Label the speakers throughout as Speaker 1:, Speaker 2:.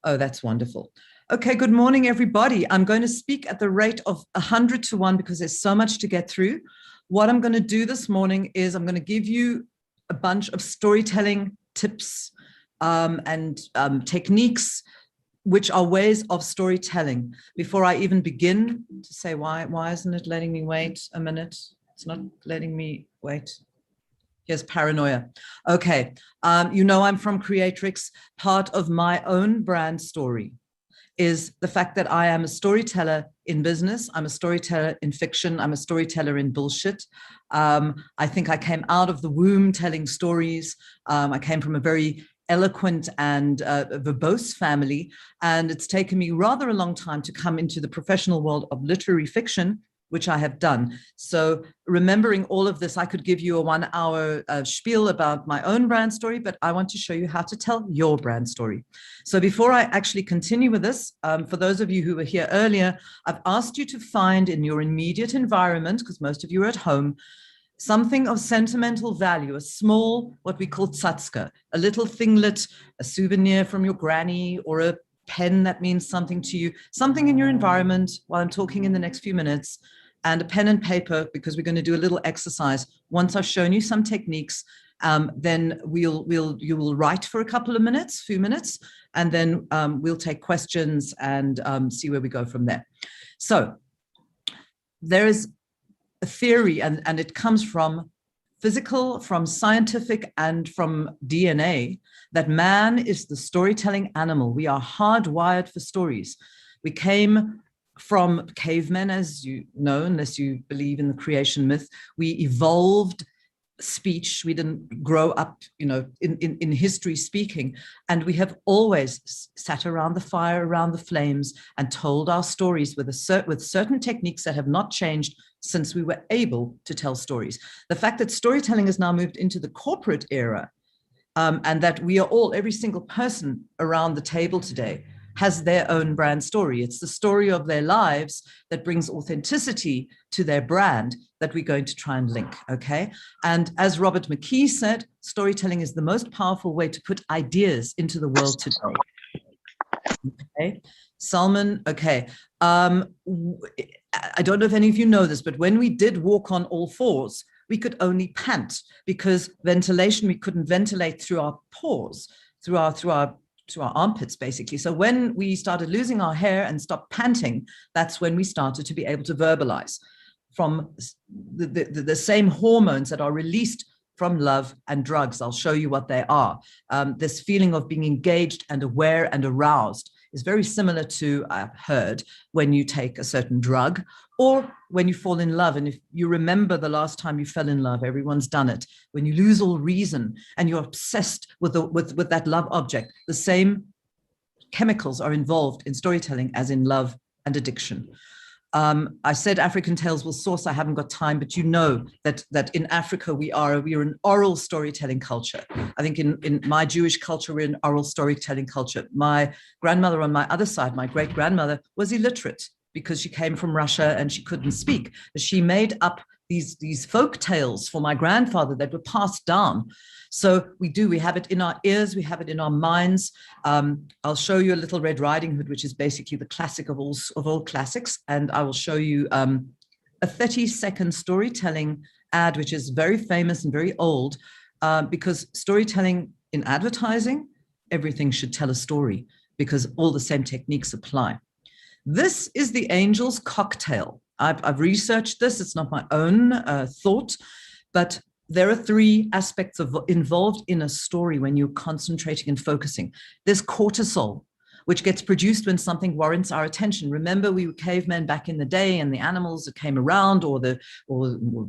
Speaker 1: Oh, that's wonderful. Okay, good morning, everybody. I'm going to speak at the rate of 100 to 1 because there's so much to get through. What I'm going to do this morning is I'm going to give you a bunch of storytelling tips and techniques, which are ways of storytelling. Before I even begin to say why isn't it letting me wait a minute? It's not letting me wait. Here's paranoia. Okay, I'm from Creatrix. Part of my own brand story is the fact that I am a storyteller in business. I'm a storyteller in fiction. I'm a storyteller in bullshit. I think I came out of the womb telling stories. I came from a very eloquent and verbose family, and it's taken me rather a long time to come into the professional world of literary fiction, which I have done. So remembering all of this, I could give you a 1 hour spiel about my own brand story, but I want to show you how to tell your brand story. So before I actually continue with this, for those of you who were here earlier, I've asked you to find in your immediate environment, because most of you are at home, something of sentimental value, a small, what we call tsatska, a little thinglet, a souvenir from your granny, or a pen that means something to you, something in your environment while I'm talking in the next few minutes, and a pen and paper, because we're going to do a little exercise. Once I've shown you some techniques, then you will write for a couple of minutes, few minutes, and then we'll take questions and see where we go from there. So there is a theory, and it comes from physical, from scientific, and from DNA, that man is the storytelling animal. We are hardwired for stories. We came from cavemen, as you know, unless you believe in the creation myth. We evolved speech. We didn't grow up, in history speaking. And we have always sat around the fire, around the flames, and told our stories with certain techniques that have not changed since we were able to tell stories. The fact that storytelling has now moved into the corporate era, and that we are all, every single person around the table today has their own brand story. It's the story of their lives that brings authenticity to their brand that we're going to try and link, okay? And as Robert McKee said, storytelling is the most powerful way to put ideas into the world today. Okay, Salman, okay. I don't know if any of you know this, but when we did walk on all fours, we could only pant because ventilation, we couldn't ventilate through our pores, through our armpits, basically. So when we started losing our hair and stopped panting, that's when we started to be able to verbalize from the same hormones that are released from love and drugs. I'll show you what they are. This feeling of being engaged and aware and aroused is very similar to, I've heard, when you take a certain drug or when you fall in love. And if you remember the last time you fell in love, everyone's done it. When you lose all reason and you're obsessed with that love object, the same chemicals are involved in storytelling as in love and addiction. I said African tales will source. I haven't got time, but you know that in Africa we are an oral storytelling culture. I think in my Jewish culture we're an oral storytelling culture. My grandmother on my other side, my great grandmother, was illiterate because she came from Russia and she couldn't speak. She made up these folk tales for my grandfather that were passed down. So we have it in our ears, we have it in our minds. I'll show you a little Red Riding Hood, which is basically the classic of all classics. And I will show you a 30-second storytelling ad, which is very famous and very old, because storytelling in advertising, everything should tell a story because all the same techniques apply. This is the angel's cocktail. I've researched this. It's not my own thought, but there are 3 aspects involved in a story when you're concentrating and focusing. There's cortisol, which gets produced when something warrants our attention. Remember, we were cavemen back in the day, and the animals that came around, or the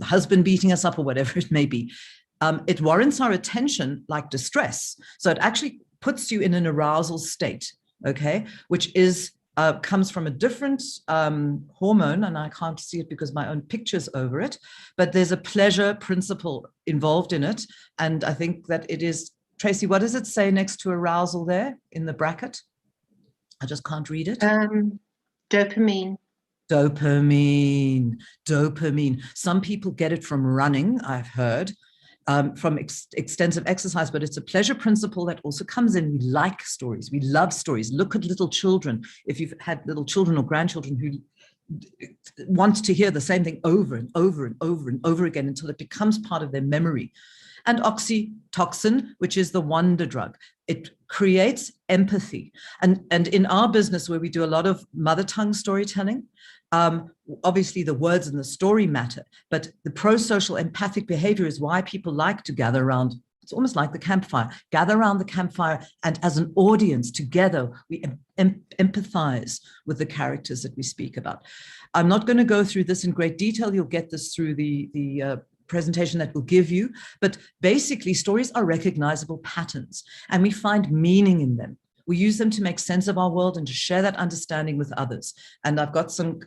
Speaker 1: husband beating us up, or whatever it may be. It warrants our attention like distress. So it actually puts you in an arousal state, okay, which is comes from a different hormone, and I can't see it because my own picture's over it, but there's a pleasure principle involved in it. And I think that it is, Tracy, what does it say next to arousal there in the bracket? I just can't read it.
Speaker 2: Dopamine.
Speaker 1: Dopamine. Some people get it from running, I've heard. from extensive exercise, but it's a pleasure principle that also comes in. We like stories. We love stories. Look at little children. If you've had little children or grandchildren who want to hear the same thing over and over and over and over again until it becomes part of their memory. And oxytocin, which is the wonder drug. It creates empathy. And in our business, where we do a lot of mother tongue storytelling, obviously the words and the story matter, but the pro-social empathic behavior is why people like to gather around. It's almost like the campfire. Gather around the campfire, and as an audience together, we empathize with the characters that we speak about. I'm not going to go through this in great detail. You'll get this through the presentation that we'll give you, but basically stories are recognizable patterns, and we find meaning in them. We use them to make sense of our world and to share that understanding with others. And I've got some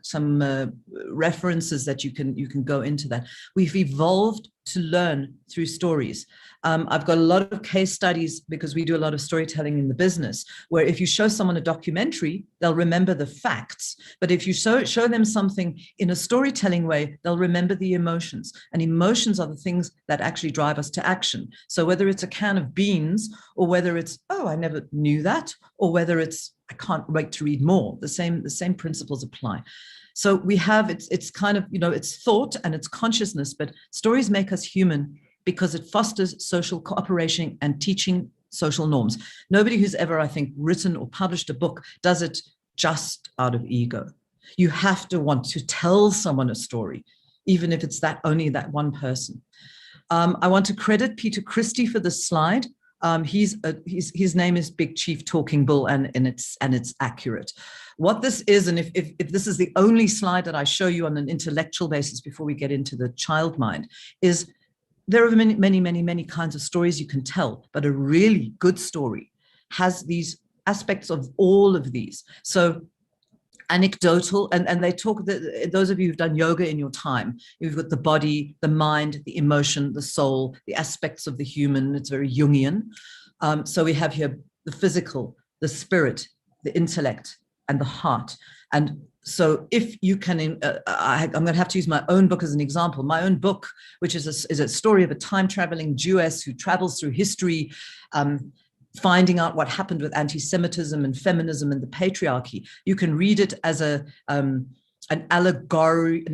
Speaker 1: references that you can go into that. We've evolved to learn through stories. I've got a lot of case studies because we do a lot of storytelling in the business, where if you show someone a documentary, they'll remember the facts. But if you show them something in a storytelling way, they'll remember the emotions. And emotions are the things that actually drive us to action. So whether it's a can of beans, or whether it's, oh, I never knew that, or whether it's, I can't wait to read more, the same principles apply. So we have, it's kind of, it's thought and it's consciousness, but stories make us human because it fosters social cooperation and teaching social norms. Nobody who's ever, I think, written or published a book does it just out of ego. You have to want to tell someone a story, even if it's only that one person. I want to credit Peter Christie for this slide. His name is Big Chief Talking Bull, and it's accurate. What this is, and if this is the only slide that I show you on an intellectual basis before we get into the child mind, is there are many kinds of stories you can tell, but a really good story has these aspects of all of these. So anecdotal, and they talk, those of you who've done yoga in your time, you've got the body, the mind, the emotion, the soul, the aspects of the human. It's very Jungian. So we have here the physical, the spirit, the intellect, and the heart. And so if you can, I'm going to have to use my own book as an example. My own book, which is a story of a time-traveling Jewess who travels through history, finding out what happened with anti-Semitism and feminism and the patriarchy. You can read it as an allegory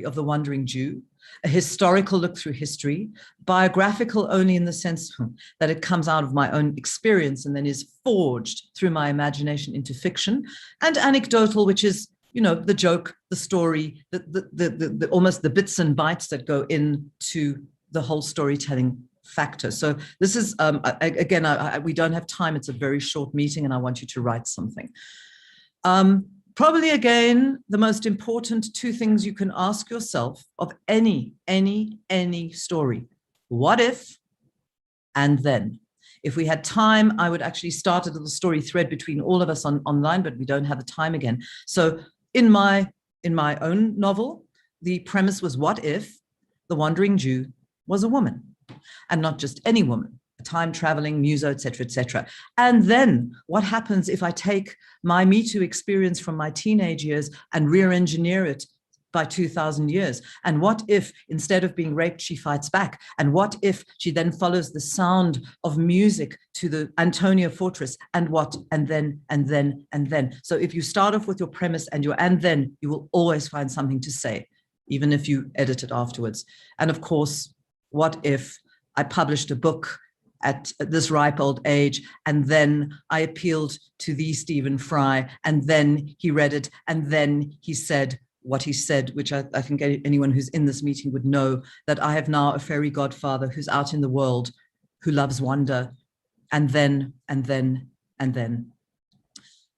Speaker 1: of the Wandering Jew, a historical look through history, biographical only in the sense that it comes out of my own experience and then is forged through my imagination into fiction, and anecdotal, which is, the joke, the story, the almost the bits and bytes that go into the whole storytelling factor. So this is, again, we don't have time. It's a very short meeting and I want you to write something. Probably, again, the most important two things you can ask yourself of any story. What if, and then? If we had time, I would actually start a little story thread between all of us online, but we don't have the time again. So in my own novel, the premise was, what if the Wandering Jew was a woman? And not just any woman, a time-traveling muso, et cetera, and then what happens if I take my Me Too experience from my teenage years and rear-engineer it by 2000 years? And what if instead of being raped, she fights back? And what if she then follows the sound of music to the Antonia Fortress? And what? And then, and then, and then. So if you start off with your premise and then, you will always find something to say, even if you edit it afterwards. And of course, what if I published a book at this ripe old age, and then I appealed to the Stephen Fry, and then he read it, and then he said what he said, which I think anyone who's in this meeting would know, that I have now a fairy godfather who's out in the world, who loves wonder, and then, and then, and then.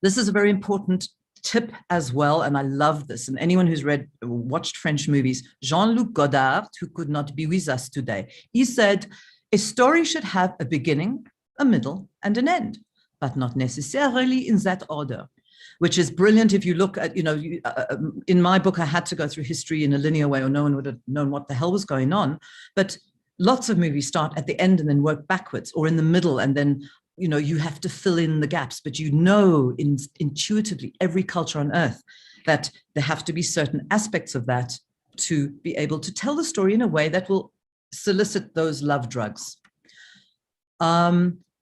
Speaker 1: This is a very important tip as well, and I love this. And anyone who's watched French movies, Jean-Luc Godard, who could not be with us today, he said, a story should have a beginning, a middle, and an end, but not necessarily in that order, which is brilliant. If you look at, in my book, I had to go through history in a linear way, or no one would have known what the hell was going on. But lots of movies start at the end and then work backwards, or in the middle, and then you have to fill in the gaps, but intuitively, every culture on earth, that there have to be certain aspects of that to be able to tell the story in a way that will solicit those love drugs.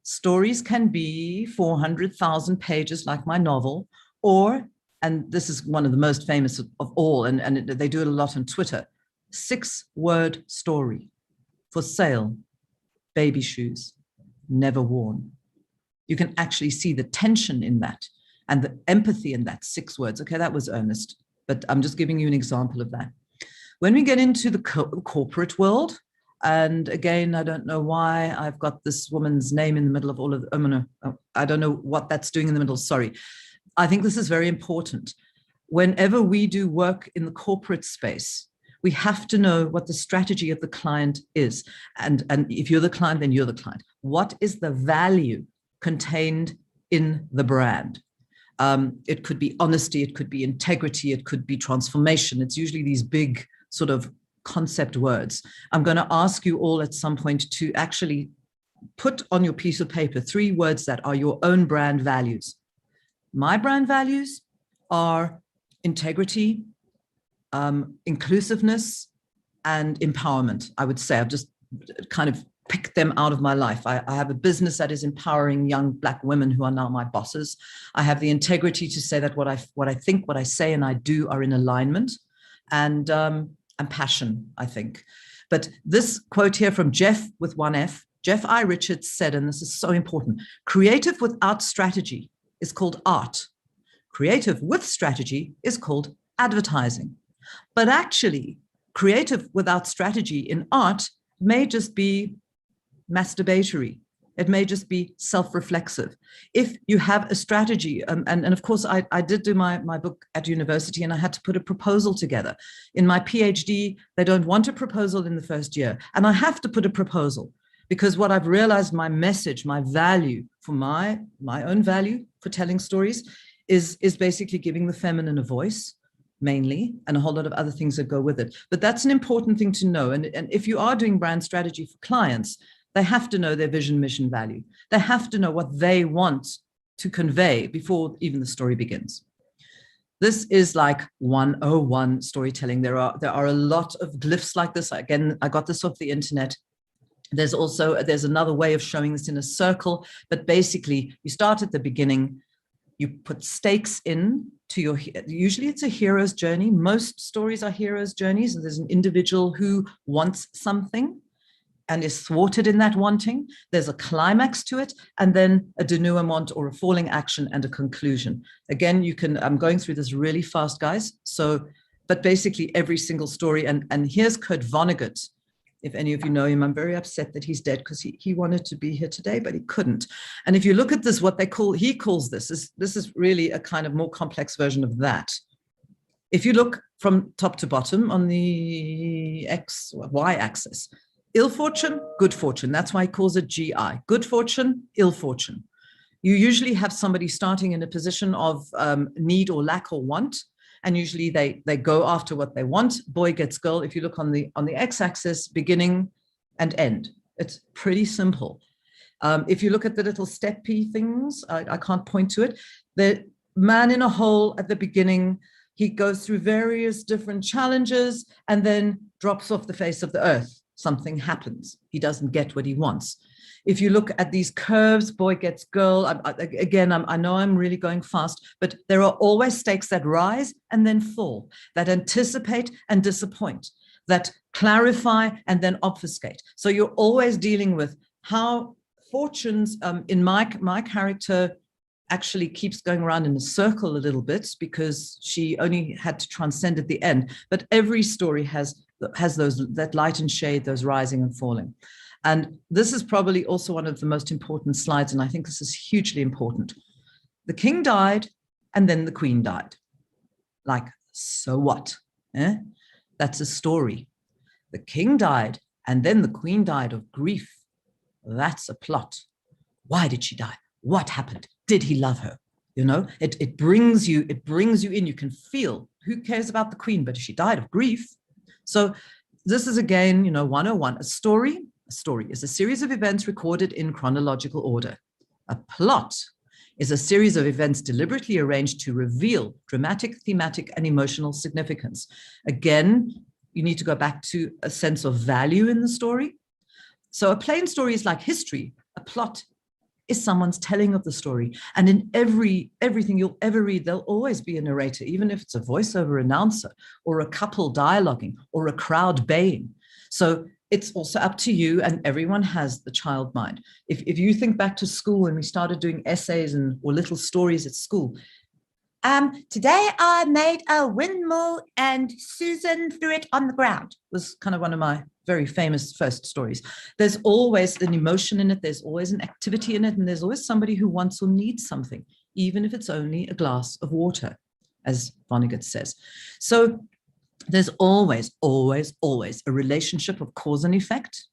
Speaker 1: Stories can be 400,000 pages like my novel, or, and this is one of the most famous of all, and they do it a lot on Twitter, 6-word story. For sale, baby shoes, never worn. You can actually see the tension in that and the empathy in that 6 words. Okay, that was earnest, but I'm just giving you an example of that. When we get into the corporate world, and again, I don't know why I've got this woman's name in the middle of all of, I don't know what that's doing in the middle, sorry. I think this is very important. Whenever we do work in the corporate space, we have to know what the strategy of the client is. And if you're the client, then you're the client. What is the value contained in the brand? It could be honesty, it could be integrity, it could be transformation. It's usually these big sort of concept words. I'm going to ask you all at some point to actually put on your piece of paper 3 words that are your own brand values. My brand values are integrity, inclusiveness, and empowerment. I would say I've just kind of picked them out of my life. I have a business that is empowering young Black women who are now my bosses. I have the integrity to say that what I think, what I say, and I do are in alignment, and passion, I think. But this quote here from Jeff with 1 F, Jeff I. Richards said, and this is so important, creative without strategy is called art. Creative with strategy is called advertising. But actually, creative without strategy in art may just be masturbatory. It may just be self-reflexive. If you have a strategy, and of course, I did do my book at university, and I had to put a proposal together. In my PhD, they don't want a proposal in the first year, and I have to put a proposal, because what I've realized, my message, my value for my own value for telling stories is basically giving the feminine a voice, mainly, and a whole lot of other things that go with it. But that's an important thing to know. And if you are doing brand strategy for clients, they have to know their vision, mission, value. They have to know what they want to convey before even the story begins. This is like 101 storytelling. There are a lot of glyphs like this. Again, I got this off the internet. There's another way of showing this in a circle, but basically you start at the beginning, you put stakes in to your, usually it's a hero's journey. Most stories are hero's journeys. And there's an individual who wants something and is thwarted in that wanting. There's a climax to it, and then a denouement or a falling action and a conclusion. Again, I'm going through this really fast, guys. So, but basically every single story, and here's Kurt Vonnegut. If any of you know him, I'm very upset that he's dead, because he wanted to be here today, but he couldn't. And if you look at this, what he calls this is really a kind of more complex version of that. If you look from top to bottom on the y-axis, ill fortune, good fortune. That's why he calls it GI. Good fortune, ill fortune. You usually have somebody starting in a position of need or lack or want, and usually they go after what they want. Boy gets girl. If you look on the x-axis, beginning and end. It's pretty simple. If you look at the little steppy things, I can't point to it. The man in a hole at the beginning, he goes through various different challenges and then drops off the face of the earth. Something happens. He doesn't get what he wants. If you look at these curves, boy gets girl. I know I'm really going fast, but there are always stakes that rise and then fall, that anticipate and disappoint, that clarify and then obfuscate. So you're always dealing with how fortunes, in my character, actually keeps going around in a circle a little bit, because she only had to transcend at the end. But every story has that light and shade, those rising and falling. And this is probably also one of the most important slides, and I think this is hugely important. The king died, and then the queen died. Like, so what? That's a story. The king died, and then the queen died of grief. That's a plot. Why did she die? What happened? Did he love her? You know, it brings you in. You can feel, who cares about the queen, but she died of grief. So this is, again, 101. A story is a series of events recorded in chronological order. A plot is a series of events deliberately arranged to reveal dramatic, thematic, and emotional significance. Again, you need to go back to a sense of value in the story. So a plain story is like history. A plot is someone's telling of the story. And in everything you'll ever read, there'll always be a narrator, even if it's a voiceover announcer or a couple dialoguing or a crowd baying. So it's also up to you, and everyone has the child mind. If you think back to school when we started doing essays or little stories at school, today I made a windmill and Susan threw it on the ground, was kind of one of my very famous first stories. There's always an emotion in it. There's always an activity in it. And there's always somebody who wants or needs something, even if it's only a glass of water, as Vonnegut says. So there's always, always, always a relationship of cause and effect,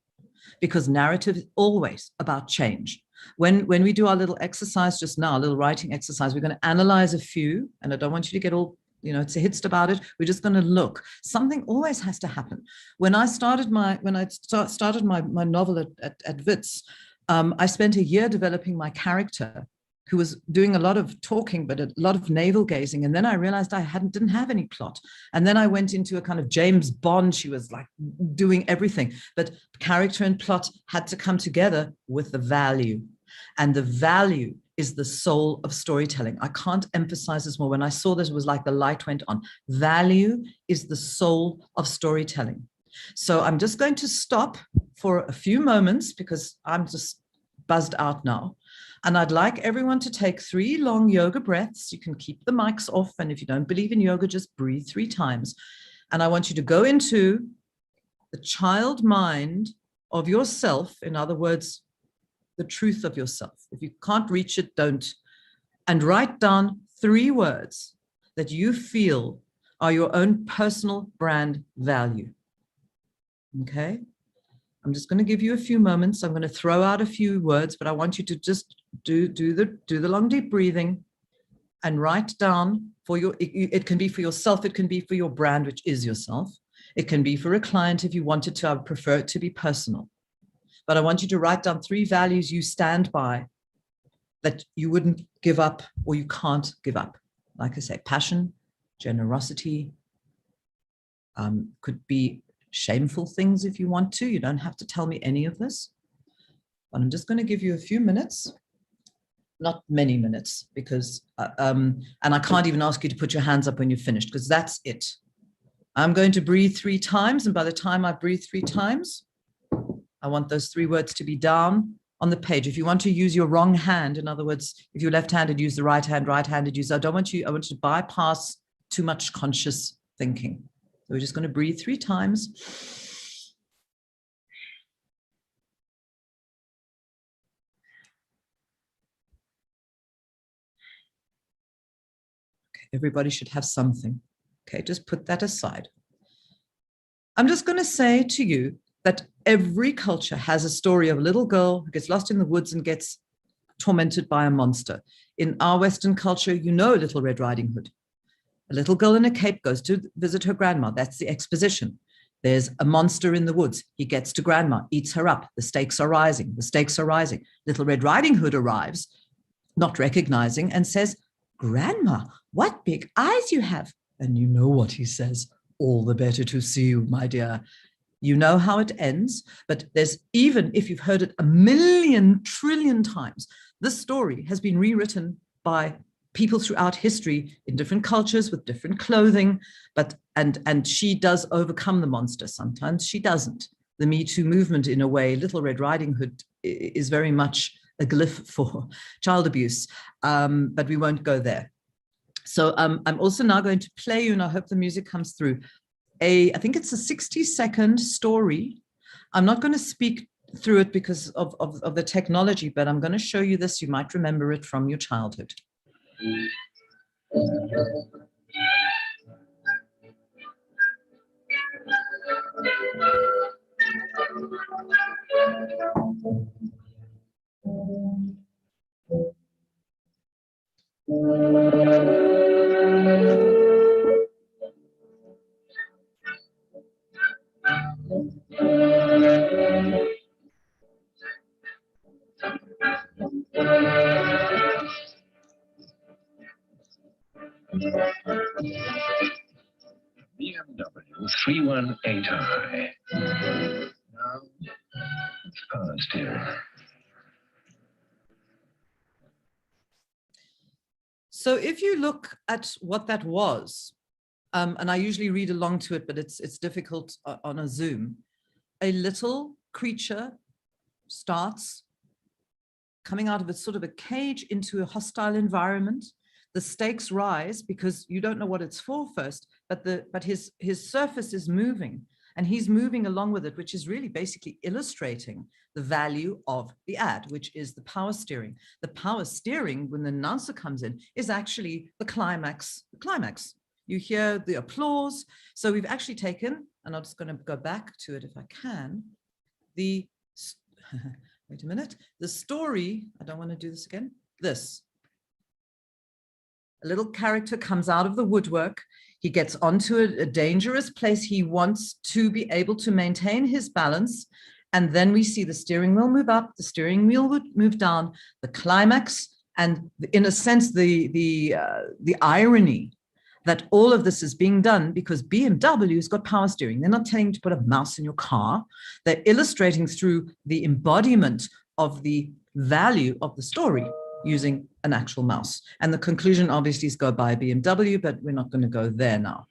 Speaker 1: because narrative is always about change. When we do our little exercise just now, a little writing exercise, we're going to analyze a few, and I don't want you to get all, it's a hitsed about it. We're just going to look. Something always has to happen. When I started my novel at Wits, I spent a year developing my character, who was doing a lot of talking, but a lot of navel gazing. And then I realized I didn't have any plot. And then I went into a kind of James Bond. She was like doing everything, but character and plot had to come together with the value. And the value is the soul of storytelling. I can't emphasize this more. When I saw this, it was like the light went on. Value is the soul of storytelling. So I'm just going to stop for a few moments because I'm just buzzed out now. And I'd like everyone to take 3 long yoga breaths. You can keep the mics off. And if you don't believe in yoga, just breathe 3 times. And I want you to go into the child mind of yourself. In other words, the truth of yourself. If you can't reach it, don't. And write down 3 words that you feel are your own personal brand value. Okay? I'm just going to give you a few moments. I'm going to throw out a few words, but I want you to just do the long, deep breathing and write down for your, it can be for yourself. It can be for your brand, which is yourself. It can be for a client if you wanted to. I would prefer it to be personal. But I want you to write down 3 values you stand by that you wouldn't give up or you can't give up. Like I say, passion, generosity, could be shameful things if you want to. You don't have to tell me any of this. But I'm just going to give you a few minutes, not many minutes, because, and I can't even ask you to put your hands up when you're finished, because that's it. I'm going to breathe 3 times, and by the time I breathe 3 times, I want those 3 words to be down on the page. If you want to use your wrong hand, in other words, if you're left-handed, use the right-handed, use, I want you to bypass too much conscious thinking. So we're just going to breathe 3 times. Okay, everybody should have something. Okay, just put that aside. I'm just going to say to you that every culture has a story of a little girl who gets lost in the woods and gets tormented by a monster. In our Western culture, you know Little Red Riding Hood. A little girl in a cape goes to visit her grandma. That's the exposition. There's a monster in the woods. He gets to grandma, eats her up. The stakes are rising. The stakes are rising. Little Red Riding Hood arrives, not recognizing, and says, "Grandma, what big eyes you have." And you know what he says. "All the better to see you, my dear." You know how it ends, but there's, even if you've heard it 1,000,000 trillion times, this story has been rewritten by people throughout history in different cultures with different clothing, but and she does overcome the monster. Sometimes she doesn't. The Me Too movement, in a way, Little Red Riding Hood is very much a glyph for child abuse, but we won't go there. So I'm also now going to play you, and I hope the music comes through, I think it's a 60-second story. I'm not going to speak through it because of the technology, but I'm going to show you this. You might remember it from your childhood.
Speaker 3: BMW 318 high. Now, it's past here.
Speaker 1: So if you look at what that was, and I usually read along to it, but it's difficult on a Zoom, a little creature starts coming out of a sort of a cage into a hostile environment. The stakes rise because you don't know what it's for first, but his surface is moving and he's moving along with it, which is really basically illustrating the value of the ad, which is the power steering. The power steering, when the announcer comes in, is actually the climax. You hear the applause. So we've actually taken, and I'm just going to go back to it if I can, wait a minute, the story, I don't want to do this again, this. A little character comes out of the woodwork. He gets onto a dangerous place. He wants to be able to maintain his balance. And then we see the steering wheel move up, the steering wheel would move down, the climax, and in a sense, the irony that all of this is being done because BMW's got power steering. They're not telling you to put a mouse in your car. They're illustrating through the embodiment of the value of the story using an actual mouse. And the conclusion obviously is go buy a BMW, but we're not going to go there now.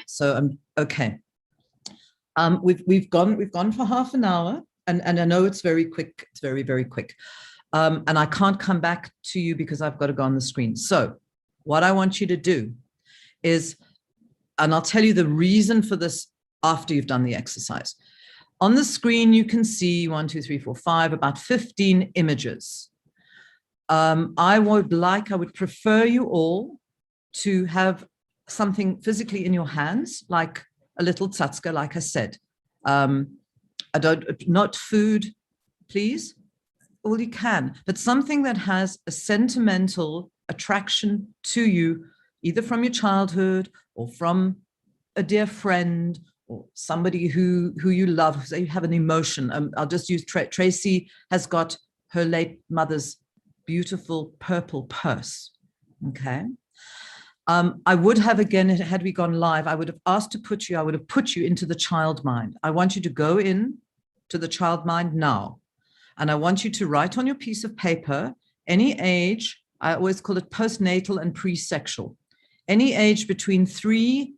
Speaker 1: So okay. We've gone for half an hour, and I know it's very quick. It's very, very quick. And I can't come back to you because I've got to go on the screen. So what I want you to do is, and I'll tell you the reason for this after you've done the exercise. On the screen, you can see 1, 2, 3, 4, 5, about 15 images. I would prefer you all to have something physically in your hands, like a little tsatska, like I said. Not food, please, all you can, but something that has a sentimental attraction to you, either from your childhood or from a dear friend or somebody who you love, so you have an emotion. I'll just use Tracy has got her late mother's beautiful purple purse. Okay. I would have, again, had we gone live, I would have put you into the child mind. I want you to go in to the child mind now. And I want you to write on your piece of paper, any age, I always call it postnatal and pre-sexual, any age between 3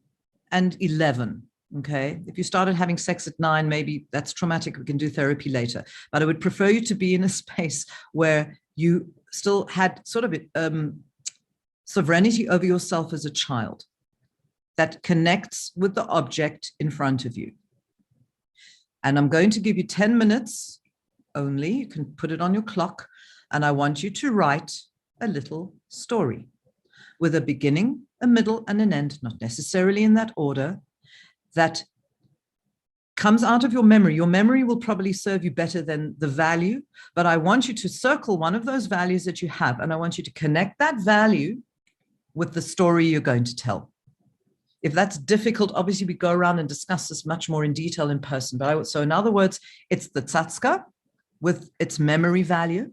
Speaker 1: and 11. Okay. If you started having sex at 9, maybe that's traumatic. We can do therapy later, but I would prefer you to be in a space where you still had sort of sovereignty over yourself as a child that connects with the object in front of you. And I'm going to give you 10 minutes only. You can put it on your clock. And I want you to write a little story with a beginning, a middle, and an end, not necessarily in that order, that comes out of your memory. Your memory will probably serve you better than the value, but I want you to circle one of those values that you have, and I want you to connect that value with the story you're going to tell. If that's difficult, obviously we go around and discuss this much more in detail in person. So in other words, it's the tsatska with its memory value.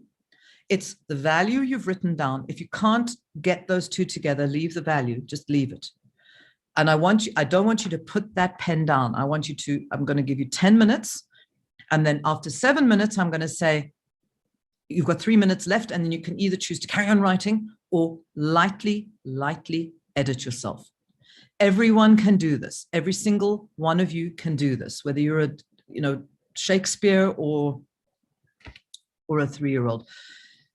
Speaker 1: It's the value you've written down. If you can't get those two together, leave the value, just leave it. And I don't want you to put that pen down. I'm going to give you 10 minutes. And then after 7 minutes, I'm going to say, you've got 3 minutes left. And then you can either choose to carry on writing or lightly edit yourself. Everyone can do this. Every single one of you can do this, whether you're Shakespeare or a 3-year-old.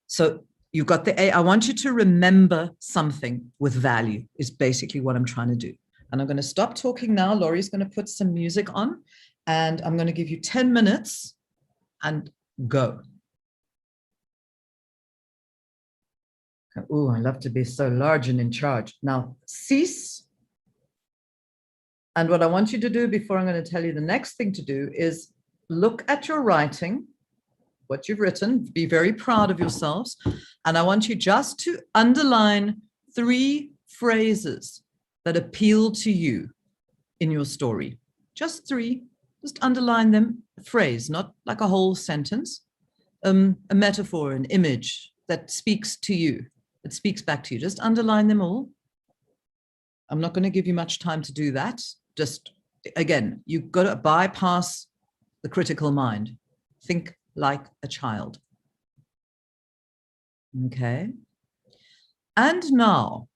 Speaker 1: So you've got the A. I want you to remember something with value is basically what I'm trying to do. And I'm going to stop talking now. Laurie's going to put some music on, and I'm going to give you 10 minutes and go. Oh, I love to be so large and in charge. Now, cease. And what I want you to do before I'm going to tell you the next thing to do is look at your writing, what you've written, be very proud of yourselves. And I want you just to underline 3 phrases that appeal to you in your story. Just 3, just underline them, a phrase, not like a whole sentence, a metaphor, an image that speaks to you, that speaks back to you. Just underline them all. I'm not going to give you much time to do that. Just again, you've got to bypass the critical mind. Think like a child. Okay. And now,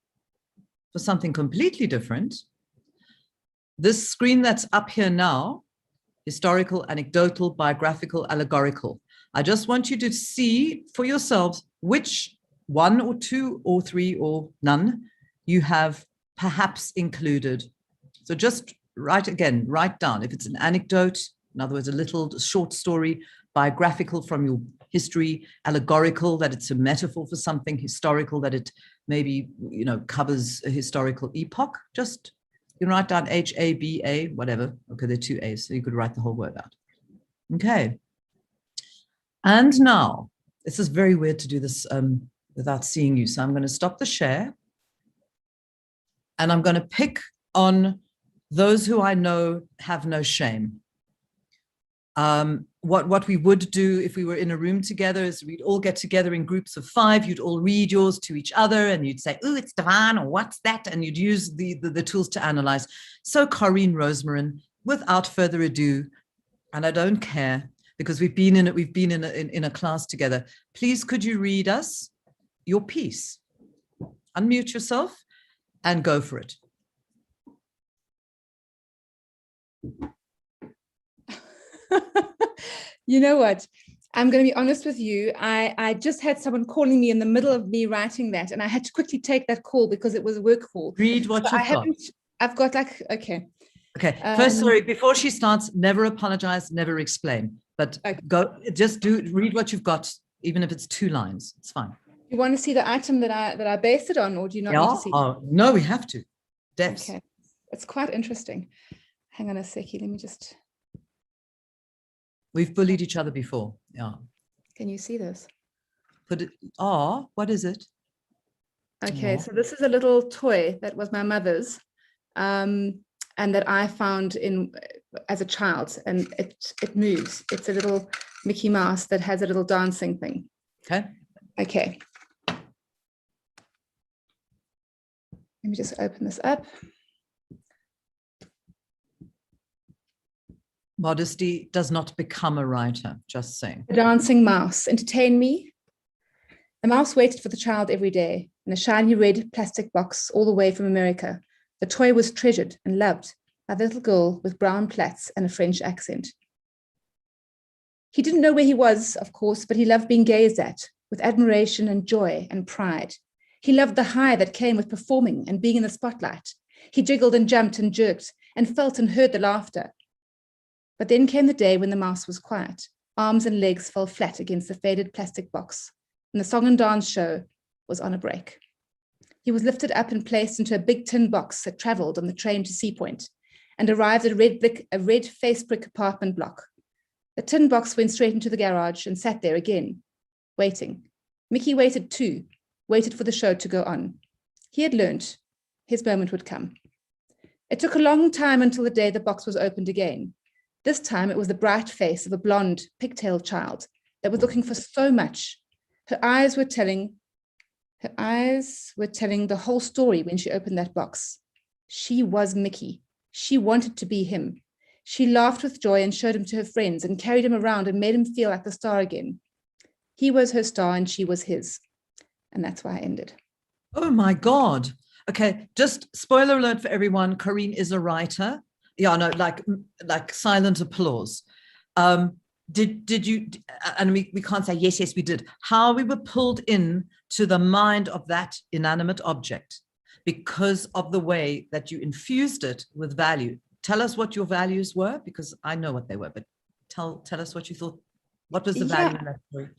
Speaker 1: for something completely different, this screen that's up here now, historical, anecdotal, biographical, allegorical. I just want you to see for yourselves which one or two or three or none you have perhaps included. So just write down if it's an anecdote, in other words, a little short story, biographical from your history, allegorical, that it's a metaphor for something, historical, that it maybe, covers a historical epoch. Just, you can write down H-A-B-A, whatever. Okay, there are two A's, so you could write the whole word out. Okay. And now, this is very weird to do this without seeing you. So I'm going to stop the share. And I'm going to pick on those who I know have no shame. What we would do if we were in a room together is we'd all get together in groups of 5. You'd all read yours to each other and you'd say, "Oh, it's divine," or "What's that?" And you'd use the tools to analyze. So Corinne Rosemarin, without further ado, and I don't care because we've been in a class together. Please, could you read us your piece? Unmute yourself and go for it.
Speaker 4: You know what? I'm going to be honest with you. I just had someone calling me in the middle of me writing that, and I had to quickly take that call because it was a work call.
Speaker 1: Read what you've got.
Speaker 4: I've got okay.
Speaker 1: Okay. First, sorry, before she starts, never apologize, never explain. But okay. Read what you've got, even if it's 2 lines. It's fine.
Speaker 4: You want to see the item that I based it on, or do you not need to see?
Speaker 1: Oh, no, we have to. Depths.
Speaker 4: Okay. It's quite interesting. Hang on a second. Let me just.
Speaker 1: We've bullied each other before. Yeah.
Speaker 4: Can you see this?
Speaker 1: What is it?
Speaker 4: Okay, so this is a little toy that was my mother's, and that I found as a child, and it moves. It's a little Mickey Mouse that has a little dancing thing.
Speaker 1: Okay.
Speaker 4: Okay. Let me just open this up.
Speaker 1: Modesty does not become a writer, just saying.
Speaker 4: The dancing mouse entertained me. The mouse waited for the child every day in a shiny red plastic box all the way from America. The toy was treasured and loved by the little girl with brown plaits and a French accent. He didn't know where he was, of course, but he loved being gazed at with admiration and joy and pride. He loved the high that came with performing and being in the spotlight. He jiggled and jumped and jerked and felt and heard the laughter. But then came the day when the mouse was quiet. Arms and legs fell flat against the faded plastic box, and the song and dance show was on a break. He was lifted up and placed into a big tin box that traveled on the train to Sea Point and arrived at a red face brick apartment block. The tin box went straight into the garage and sat there again, waiting. Mickey waited too, waited for the show to go on. He had learnt his moment would come. It took a long time until the day the box was opened again. This time it was the bright face of a blonde, pigtailed child that was looking for so much. Her eyes were telling the whole story when she opened that box. She was Mickey. She wanted to be him. She laughed with joy and showed him to her friends and carried him around and made him feel like the star again. He was her star and she was his. And that's why I ended.
Speaker 1: Oh my God. Okay, just spoiler alert for everyone. Corinne is a writer. Yeah, no, like silent applause. Did you, and we can't say yes, we did. How we were pulled in to the mind of that inanimate object because of the way that you infused it with value. Tell us what your values were, because I know what they were, but tell us what you thought. What was the value in that story?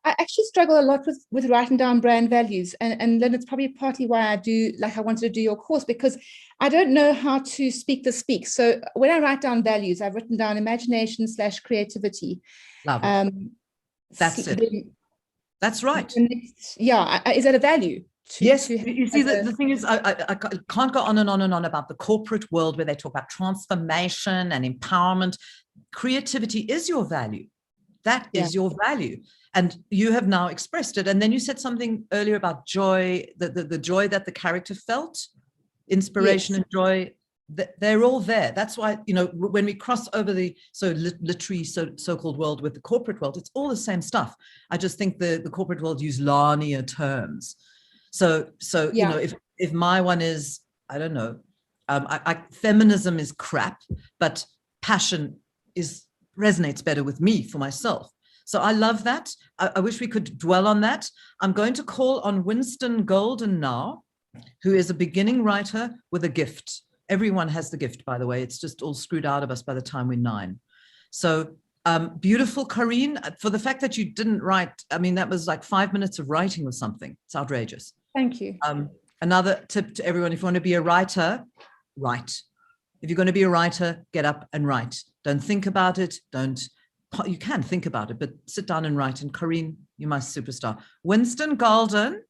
Speaker 4: I actually struggle a lot with writing down brand values, and then it's probably partly why I wanted to do your course, because I don't know how to speak the speak. So when I write down values, I've written down imagination/creativity.
Speaker 1: Love it. That's it. That's right.
Speaker 4: Yeah, is that a value?
Speaker 1: Yes, you see, the thing is, I can't go on and on and on about the corporate world where they talk about transformation and empowerment. Creativity is your value. That is your value. And you have now expressed it. And then you said something earlier about joy, the joy that the character felt, inspiration and joy. they're all there. That's why, you know, when we cross over the literary so-called world with the corporate world, it's all the same stuff. I just think the corporate world use larnier terms. So you know, if my one is, I don't know, feminism is crap, but passion resonates better with me for myself. So I love that. I wish we could dwell on that. I'm going to call on Winston Golden now, who is a beginning writer with a gift. Everyone has the gift, by the way. It's just all screwed out of us by the time we're 9. So beautiful, Corinne, for the fact that you didn't write. I mean, that was like 5 minutes of writing or something. It's outrageous.
Speaker 4: Thank you.
Speaker 1: Another tip to everyone, if you want to be a writer, write. If you're going to be a writer, get up and write. Don't think about it. You can think about it, but sit down and write. And Corinne, you're my superstar. Winston Golden,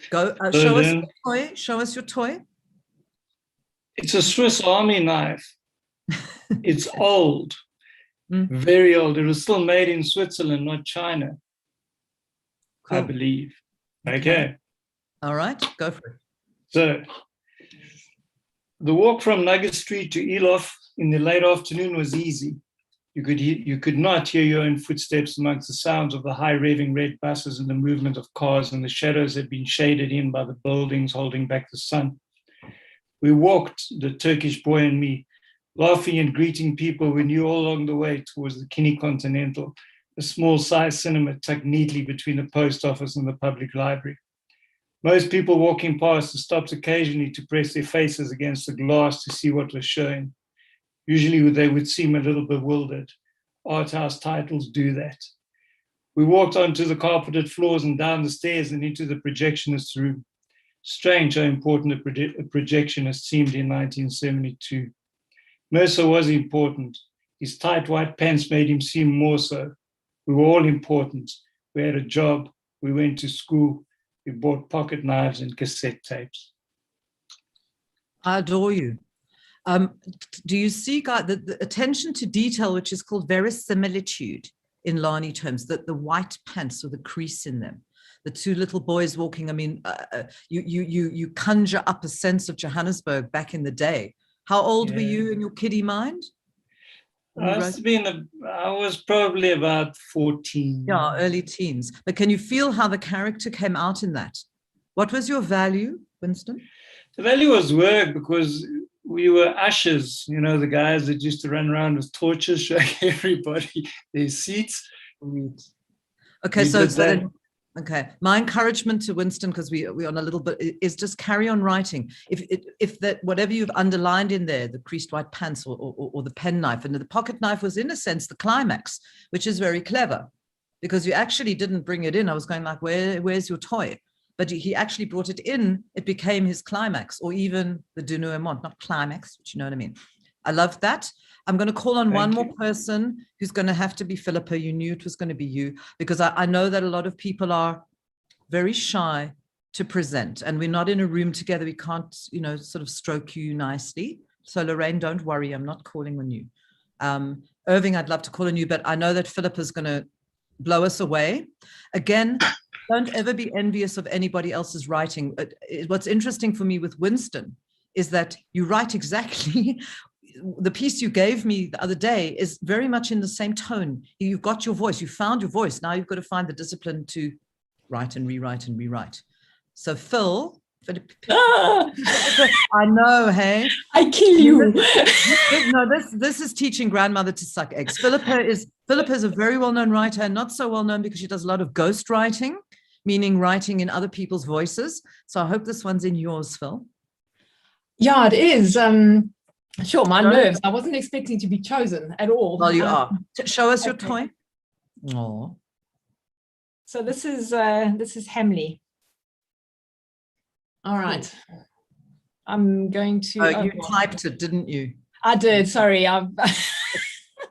Speaker 1: go show us your toy. Show us your toy.
Speaker 5: It's a Swiss Army knife. It's old, very old. It was still made in Switzerland, not China, cool. I believe. Okay.
Speaker 1: All right, go for it.
Speaker 5: So the walk from Nugget Street to Elof in the late afternoon was easy. You could not hear your own footsteps amongst the sounds of the high revving red buses and the movement of cars, and the shadows had been shaded in by the buildings holding back the sun. We walked, the Turkish boy and me, laughing and greeting people we knew all along the way towards the Kinney Continental, a small-sized cinema tucked neatly between the post office and the public library. Most people walking past stopped occasionally to press their faces against the glass to see what was showing. Usually they would seem a little bewildered. Art house titles do that. We walked onto the carpeted floors and down the stairs and into the projectionist's room. Strange how important a projectionist seemed in 1972. Mercer was important. His tight white pants made him seem more so. We were all important. We had a job. We went to school. We bought pocket knives and cassette tapes.
Speaker 1: I adore you. Do you see, guys, the attention to detail, which is called verisimilitude in Lani terms, that the white pants with a crease in them, the 2 little boys walking. I mean, you conjure up a sense of Johannesburg back in the day. How old were you in your kiddie mind?
Speaker 5: I was probably about 14.
Speaker 1: Yeah, early teens. But can you feel how the character came out in that? What was your value, Winston?
Speaker 5: The value was work, because we were ushers, you know, the guys that used to run around with torches showing everybody their seats.
Speaker 1: Okay, okay. My encouragement to Winston, because we're on a little bit, is just carry on writing. If that whatever you've underlined in there, the creased white pants or the pen knife, and the pocket knife was in a sense the climax, which is very clever, because you actually didn't bring it in. I was going like, where's your toy? But he actually brought it in. It became his climax, or even the denouement, not climax, but you know what I mean. I love that. I'm going to call on one more person who's going to have to be Philippa. You knew it was going to be you, because I know that a lot of people are very shy to present, and we're not in a room together. We can't, you know, sort of stroke you nicely. So Lorraine, don't worry. I'm not calling on you. Irving, I'd love to call on you, but I know that Philippa's going to blow us away. Again, don't ever be envious of anybody else's writing. What's interesting for me with Winston is that you write exactly the piece you gave me the other day is very much in the same tone. You've got your voice, you found your voice. Now you've got to find the discipline to write and rewrite and rewrite. So Phil, I know, hey?
Speaker 6: I kill you.
Speaker 1: No, this is teaching grandmother to suck eggs. Philippa is a very well-known writer, and not so well-known because she does a lot of ghost writing, meaning writing in other people's voices. So I hope this one's in yours, Phil.
Speaker 6: Yeah, it is. Sure, my nerves. I wasn't expecting to be chosen at all.
Speaker 1: Well, you are. Show us your toy. Oh.
Speaker 6: So this is Hamley. All right. I'm going to.
Speaker 1: You typed it, didn't you?
Speaker 6: I did. Sorry.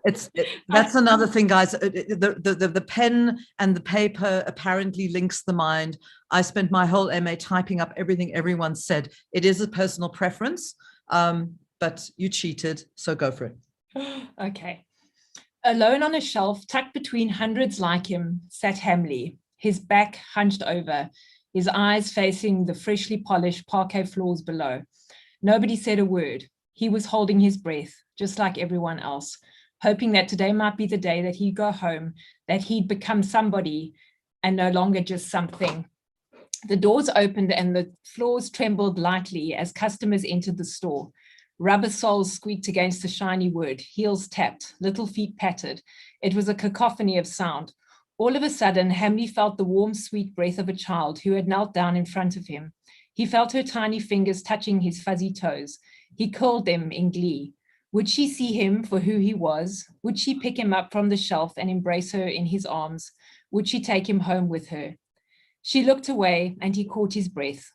Speaker 1: That's another thing, guys. The pen and the paper apparently links the mind. I spent my whole MA typing up everything everyone said. It is a personal preference, but you cheated, so go for it.
Speaker 6: Okay. Alone on a shelf, tucked between hundreds like him, sat Hamley, his back hunched over, his eyes facing the freshly polished parquet floors below. Nobody said a word. He was holding his breath, just like everyone else, hoping that today might be the day that he'd go home, that he'd become somebody and no longer just something. The doors opened and the floors trembled lightly as customers entered the store. Rubber soles squeaked against the shiny wood, heels tapped, little feet pattered. It was a cacophony of sound. All of a sudden, Hamley felt the warm, sweet breath of a child who had knelt down in front of him. He felt her tiny fingers touching his fuzzy toes. He curled them in glee. Would she see him for who he was? Would she pick him up from the shelf and embrace her in his arms? Would she take him home with her? She looked away and he caught his breath.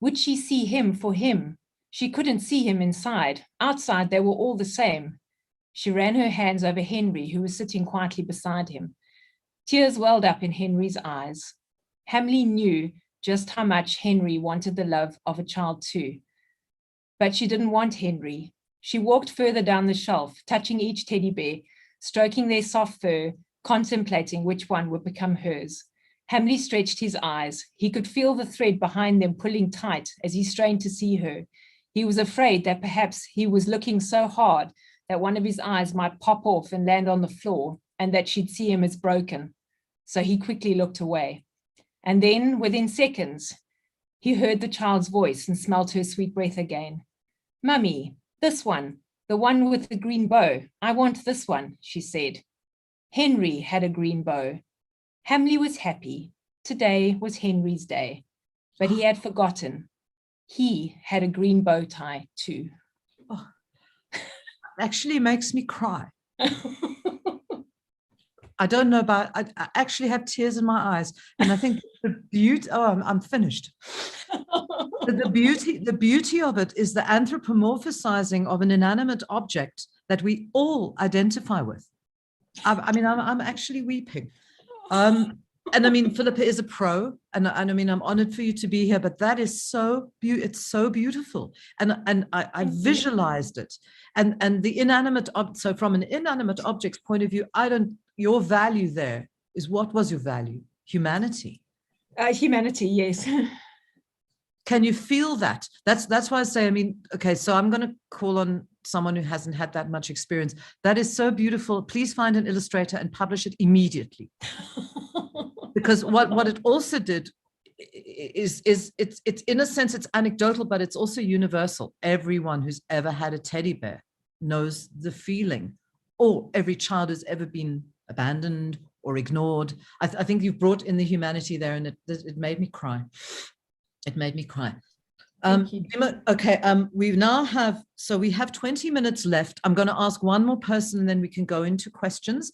Speaker 6: Would she see him for him? She couldn't see him inside. Outside, they were all the same. She ran her hands over Henry, who was sitting quietly beside him. Tears welled up in Henry's eyes. Hamley knew just how much Henry wanted the love of a child too. But she didn't want Henry. She walked further down the shelf, touching each teddy bear, stroking their soft fur, contemplating which one would become hers. Hamley stretched his eyes. He could feel the thread behind them pulling tight as he strained to see her. He was afraid that perhaps he was looking so hard that one of his eyes might pop off and land on the floor and that she'd see him as broken. So he quickly looked away. And then, within seconds, he heard the child's voice and smelled her sweet breath again. "Mummy, this one, the one with the green bow. I want this one," she said. Henry had a green bow. Hamley was happy. Today was Henry's day, but he had forgotten. He had a green bow tie too.
Speaker 1: Oh, actually makes me cry. I don't know about, I actually have tears in my eyes. And I think the beauty, I'm finished. The beauty of it is the anthropomorphizing of an inanimate object that we all identify with. I mean, I'm actually weeping. And I mean, Philippa is a pro, and I mean, I'm honored for you to be here, but that is so it's so beautiful. And I visualized it. And the inanimate, so from an inanimate object's point of view, your value there is, what was your value? Humanity.
Speaker 6: Humanity, yes.
Speaker 1: Can you feel that? That's why I say, I mean, okay, so I'm going to call on someone who hasn't had that much experience. That is so beautiful. Please find an illustrator and publish it immediately. Because what it also did is it's in a sense, it's anecdotal, but it's also universal. Everyone who's ever had a teddy bear knows the feeling, or every child who's ever been abandoned or ignored. I think you've brought in the humanity there, and it made me cry. It made me cry. Okay, we now have, so we have 20 minutes left. I'm going to ask one more person and then we can go into questions.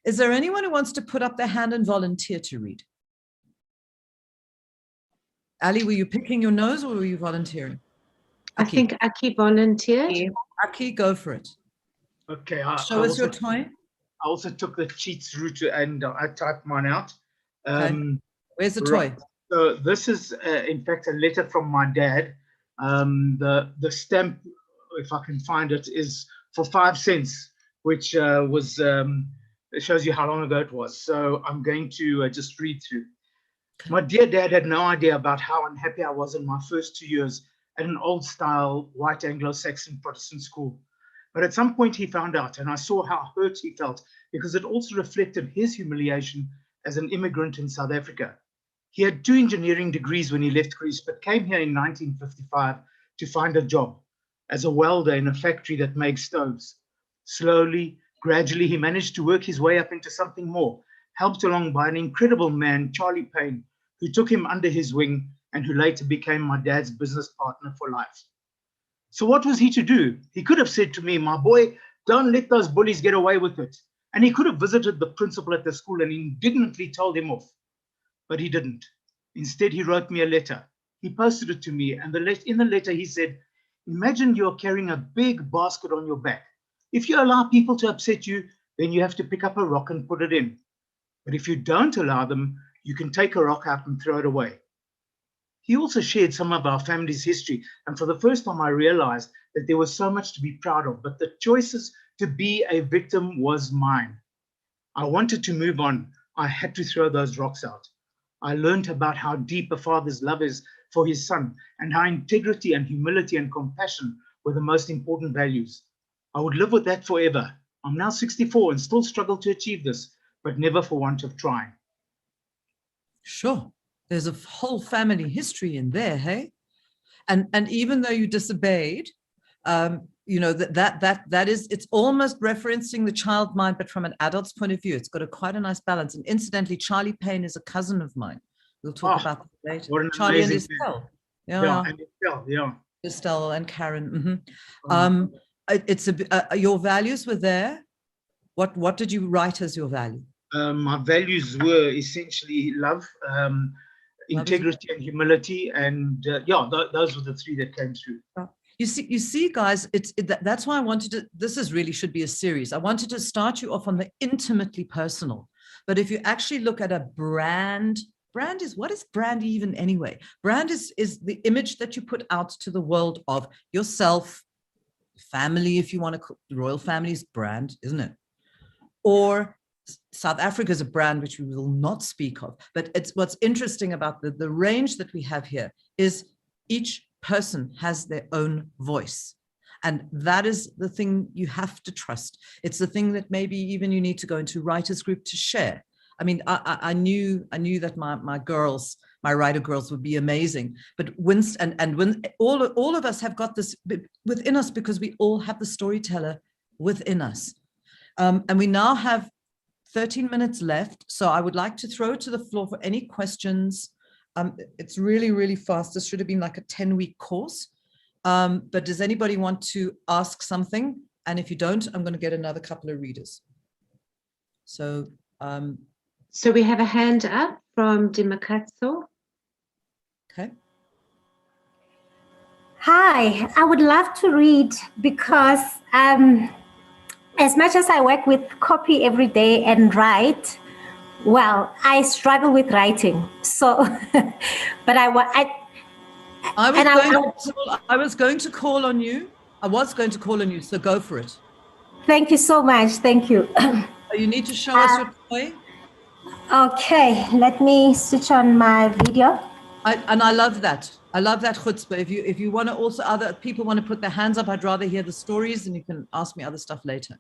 Speaker 1: Is there anyone who wants to put up their hand and volunteer to read? Ali, were you picking your nose or were you volunteering?
Speaker 2: I think Aki volunteered.
Speaker 1: Aki, go for it.
Speaker 7: Okay.
Speaker 1: Show us your toy.
Speaker 7: I also took the cheats route and I typed mine out.
Speaker 1: Okay. Where's the toy?
Speaker 7: So this is, in fact, a letter from my dad. The stamp, if I can find it, is for 5 cents, which was, it shows you how long ago it was. So I'm going to just read through. Okay. My dear dad had no idea about how unhappy I was in my first 2 years at an old-style white Anglo-Saxon Protestant school. But at some point he found out, and I saw how hurt he felt, because it also reflected his humiliation as an immigrant in South Africa. He had 2 engineering degrees when he left Greece, but came here in 1955 to find a job as a welder in a factory that makes stoves. Slowly, gradually, he managed to work his way up into something more, helped along by an incredible man, Charlie Payne, who took him under his wing and who later became my dad's business partner for life. So what was he to do? He could have said to me, "My boy, don't let those bullies get away with it." And he could have visited the principal at the school and indignantly told him off. But he didn't. Instead, he wrote me a letter. He posted it to me, and in the letter he said, "Imagine you're carrying a big basket on your back. If you allow people to upset you, then you have to pick up a rock and put it in. But if you don't allow them, you can take a rock out and throw it away." He also shared some of our family's history, and for the first time I realized that there was so much to be proud of, but the choices to be a victim was mine. I wanted to move on. I had to throw those rocks out. I learned about how deep a father's love is for his son, and how integrity and humility and compassion were the most important values. I would live with that forever. I'm now 64 and still struggle to achieve this, but never for want of trying.
Speaker 1: Sure. There's a whole family history in there, hey? And even though you disobeyed, you know, that is, it's almost referencing the child mind, but from an adult's point of view. It's got quite a nice balance. And incidentally, Charlie Payne is a cousin of mine. We'll talk about that later.
Speaker 7: What an
Speaker 1: Charlie and
Speaker 7: amazing
Speaker 1: Estelle.
Speaker 7: man. Yeah, and Estelle, yeah.
Speaker 1: Estelle and Karen. Your values were there. What did you write as your value?
Speaker 7: My values were essentially love, integrity and humility, and those were the three that came through.
Speaker 1: You see, guys, that's why I wanted to. This should be a series. I wanted to start you off on the intimately personal, but if you actually look at a brand is, what is brand even anyway? Brand is the image that you put out to the world of yourself, family. If you want to call the royal family's brand, isn't it? Or South Africa is a brand which we will not speak of, but it's what's interesting about the range that we have here is each person has their own voice. And that is the thing you have to trust. It's the thing that maybe even you need to go into writers group to share. I mean, I knew that my girls, my writer girls would be amazing, but when all of us have got this within us because we all have the storyteller within us. And we now have 13 minutes left. So I would like to throw it to the floor for any questions. It's really, really fast. This should have been like a 10-week course. But does anybody want to ask something? And if you don't, I'm going to get another couple of readers. So
Speaker 2: we have a hand up from Dimakatso.
Speaker 1: Okay.
Speaker 8: Hi, I would love to read because as much as I work with copy every day and write, well, I struggle with writing. So, but I
Speaker 1: was going to call on you. I was going to call on you, so go for it.
Speaker 8: Thank you so much. Thank you.
Speaker 1: You need to show us your toy.
Speaker 8: Okay, let me switch on my video.
Speaker 1: I love that. I love that chutzpah. If you want to also, other people want to put their hands up, I'd rather hear the stories, and you can ask me other stuff later.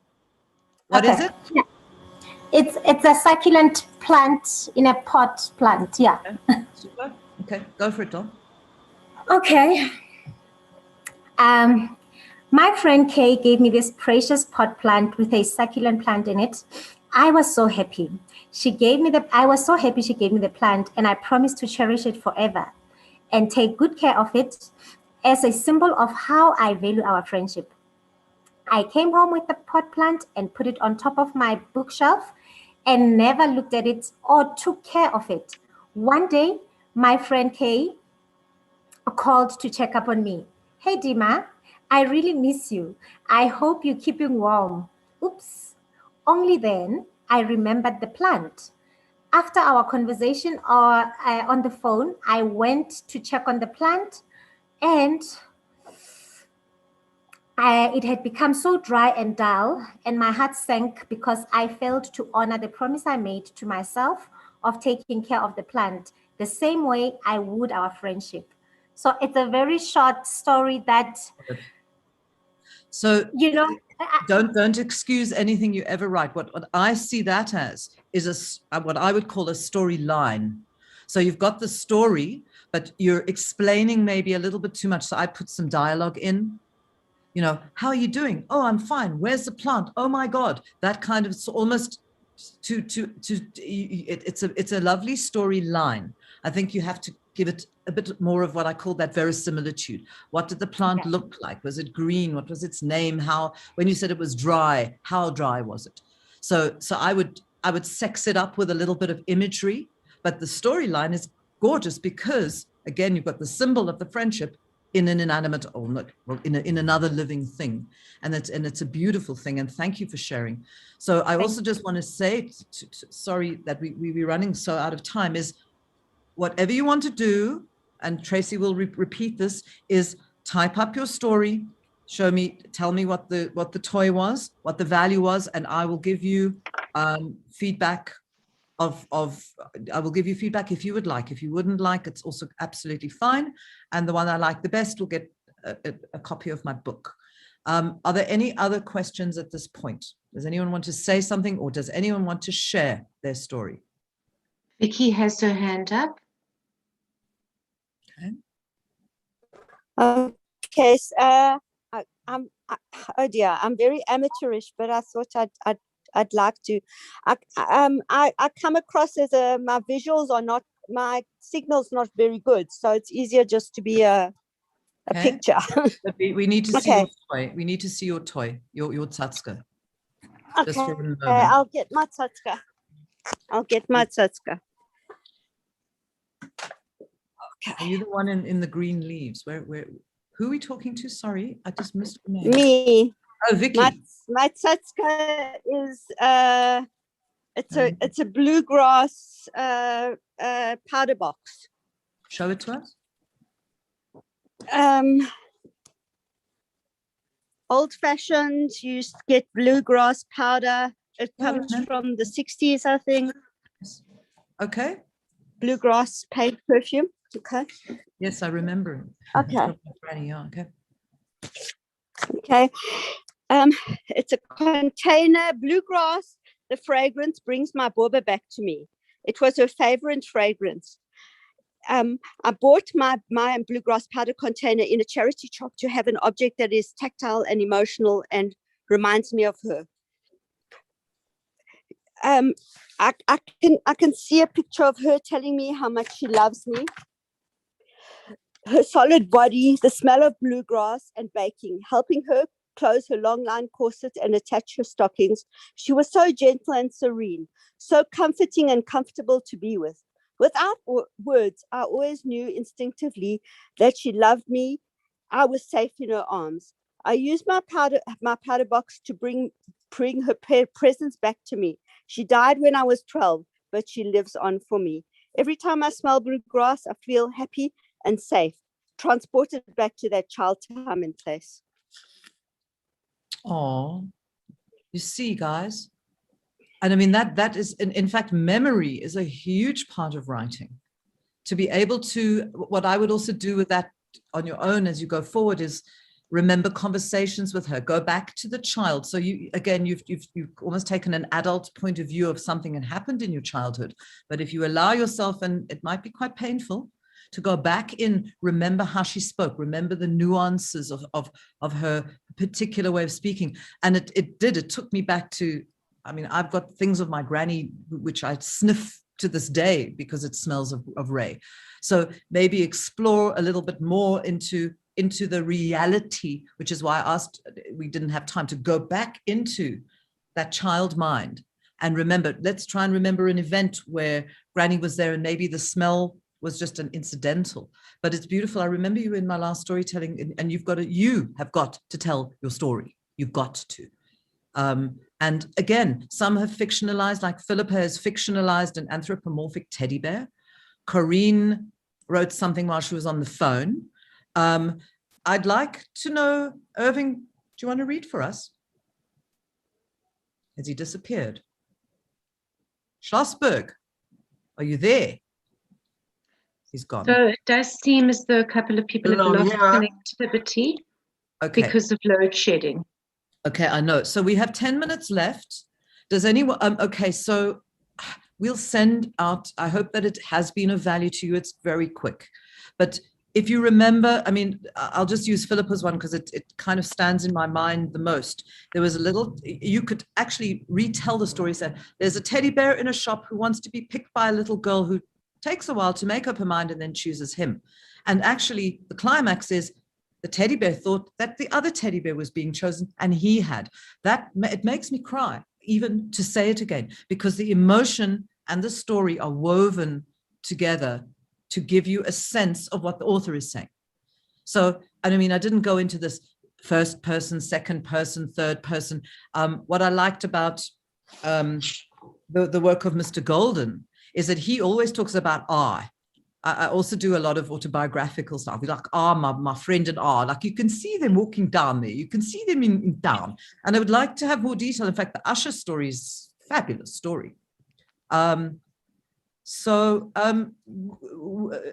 Speaker 1: What is it?
Speaker 8: Yeah. It's a succulent plant in a pot plant. Yeah.
Speaker 1: Okay. Super. Okay, go for it, Don.
Speaker 8: Okay. My friend Kay gave me this precious pot plant with a succulent plant in it. I was so happy. I was so happy she gave me the plant, and I promised to cherish it forever and take good care of it as a symbol of how I value our friendship. I came home with the pot plant and put it on top of my bookshelf and never looked at it or took care of it. One day, my friend Kay called to check up on me. Hey, Dima, I really miss you. I hope you're keeping warm. Oops. Only then I remembered the plant. After our conversation on the phone, I went to check on the plant, and it had become so dry and dull, and my heart sank because I failed to honor the promise I made to myself of taking care of the plant the same way I would our friendship. So it's a very short story that,
Speaker 1: so
Speaker 8: you know,
Speaker 1: don't excuse anything you ever write. What I see that as is what I would call a storyline. So you've got the story, but you're explaining maybe a little bit too much. So I put some dialogue in. You know, how are you doing? Oh, I'm fine. Where's the plant? Oh my God, that kind of, almost it's a lovely storyline. I think you have to give it a bit more of what I call that verisimilitude. What did the plant look like? Was it green? What was its name? How, when you said it was dry, how dry was it? So I would sex it up with a little bit of imagery, but the storyline is gorgeous because, again, you've got the symbol of the friendship in an inanimate, or not, well, in another living thing, and it's a beautiful thing. And thank you for sharing. So I also just want to say, sorry that we're running so out of time, is whatever you want to do, and Tracy will repeat this, is type up your story, show me, tell me what the toy was, what the value was, and I will give you feedback. I will give you feedback if you would like. If you wouldn't like, it's also absolutely fine. And the one I like the best will get a copy of my book. Are there any other questions at this point? Does anyone want to say something, or does anyone want to share their story?
Speaker 2: Vicky has her hand up.
Speaker 9: Okay, oh dear, I'm very amateurish, but I thought I'd like to. I come across as my visuals are not, my signal's not very good, so it's easier just to be a picture.
Speaker 1: But we need to see
Speaker 9: Okay.
Speaker 1: your toy. We need to see your toy, your Tsatska. Just
Speaker 9: Okay,
Speaker 1: for a moment.
Speaker 9: I'll get my Tsatska. I'll get my Tsatska.
Speaker 1: Are you the one in the green leaves? Who are we talking to? Sorry, I just missed your name.
Speaker 9: Me.
Speaker 1: Oh, Vicky.
Speaker 9: My Tsatska is it's a bluegrass powder box.
Speaker 1: Show it to us.
Speaker 9: Old fashioned, you used to get bluegrass powder. It comes from the 60s, I think.
Speaker 1: Okay.
Speaker 9: Bluegrass paint perfume. Okay.
Speaker 1: Yes, I remember.
Speaker 9: Okay.
Speaker 1: Okay.
Speaker 9: Okay. It's a container, bluegrass. The fragrance brings my Boba back to me. It was her favorite fragrance. I bought my bluegrass powder container in a charity shop to have an object that is tactile and emotional and reminds me of her. I can see a picture of her telling me how much she loves me. Her solid body, the smell of bluegrass and baking, helping her close her long line corset and attach her stockings. She was so gentle and serene, so comforting and comfortable to be with. Without words, I always knew instinctively that she loved me. I was safe in her arms. I used my powder box to bring her presence back to me. She died when I was 12, but she lives on for me. Every time I smell bluegrass, I feel happy and safe, transported back to that child time and place.
Speaker 1: Oh, you see, guys. And I mean, that is, in fact, memory is a huge part of writing. To be able to, what I would also do with that on your own as you go forward is remember conversations with her, go back to the child. So you, again, you've almost taken an adult point of view of something that happened in your childhood. But if you allow yourself, and it might be quite painful, to go back in, remember how she spoke, remember the nuances of her particular way of speaking. And it took me back to, I mean, I've got things of my granny, which I sniff to this day because it smells of Ray. So maybe explore a little bit more into the reality, which is why I asked, we didn't have time to go back into that child mind and remember, let's try and remember an event where Granny was there and maybe the smell was just an incidental, but it's beautiful. I remember you in my last storytelling, and you have got to tell your story. You've got to. And again, some have fictionalized, like Philippa has fictionalized an anthropomorphic teddy bear. Corrine wrote something while she was on the phone. I'd like to know, Irving, do you want to read for us? Has he disappeared? Schlossberg, are you there? He's gone.
Speaker 2: So it does seem as though a couple of people have lost connectivity because of load shedding.
Speaker 1: Okay, I know. So we have 10 minutes left. Does anyone, okay, so we'll send out, I hope that it has been of value to you. It's very quick. But if you remember, I mean, I'll just use Philippa's one because it kind of stands in my mind the most. There was a little, you could actually retell the story. So there's a teddy bear in a shop who wants to be picked by a little girl who takes a while to make up her mind and then chooses him. And actually the climax is the teddy bear thought that the other teddy bear was being chosen and he had. It makes me cry even to say it again, because the emotion and the story are woven together to give you a sense of what the author is saying. So, and I mean, I didn't go into this first person, second person, third person. What I liked about the work of Mr. Golden is that he always talks about I also do a lot of autobiographical stuff. Like, my friend and like you can see them walking down there. You can see them in town. And I would like to have more detail. In fact, the Usher story is a fabulous story.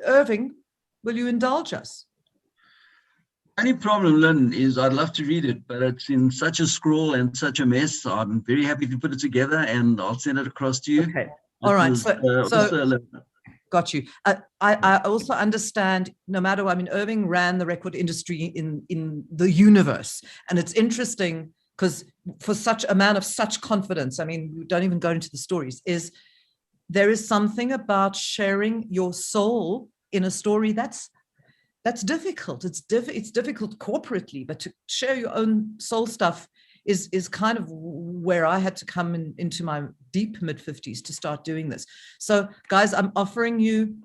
Speaker 1: Irving, will you indulge us?
Speaker 3: Only problem, Lynn, is I'd love to read it, but it's in such a scroll and such a mess. So I'm very happy to put it together, and I'll send it across to you.
Speaker 1: Okay. All right. Got you. I also understand, no matter what, I mean, Irving ran the record industry in the universe. And it's interesting because for such a man of such confidence, I mean, we don't even go into the stories, there is something about sharing your soul in a story that's difficult. It's difficult corporately, but to share your own soul stuff is kind of where I had to come into my deep mid-50s to start doing this. So guys, I'm offering you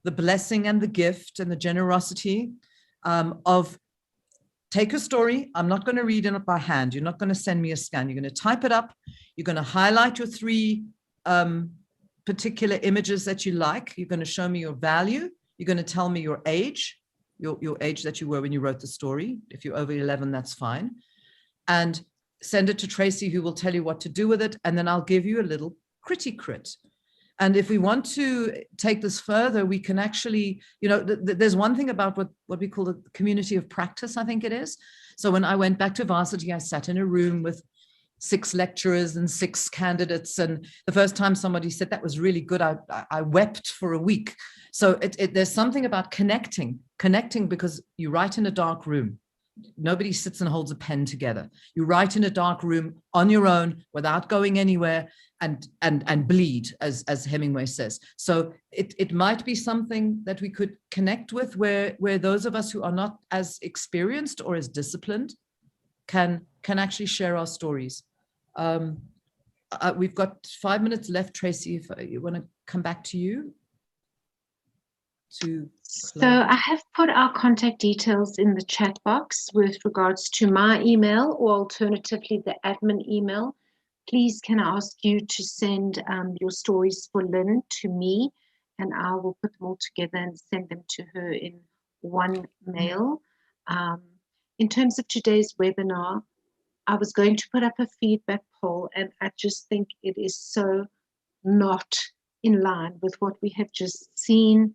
Speaker 1: the blessing and the gift and the generosity of take a story. I'm not going to read it by hand. You're not going to send me a scan. You're going to type it up. You're going to highlight your 3 particular images that you like. You're going to show me your value. You're going to tell me your age, your age that you were when you wrote the story. If you're over 11, that's fine. And send it to Tracy, who will tell you what to do with it. And then I'll give you a little critty crit. And if we want to take this further, we can actually, you know, there's one thing about what we call the community of practice, I think it is. So when I went back to varsity, I sat in a room with 6 lecturers and 6 candidates. And the first time somebody said that was really good, I wept for a week. So there's something about connecting because you write in a dark room. Nobody sits and holds a pen together. You write in a dark room on your own without going anywhere and bleed, as Hemingway says. So it might be something that we could connect with where those of us who are not as experienced or as disciplined can actually share our stories. We've got 5 minutes left, Tracy, if you want to come back to you.
Speaker 2: So I have put our contact details in the chat box with regards to my email, or alternatively the admin email. Please can I ask you to send your stories for Lynn to me, and I will put them all together and send them to her in one mail. In terms of today's webinar, I was going to put up a feedback poll, and I just think it is so not in line with what we have just seen,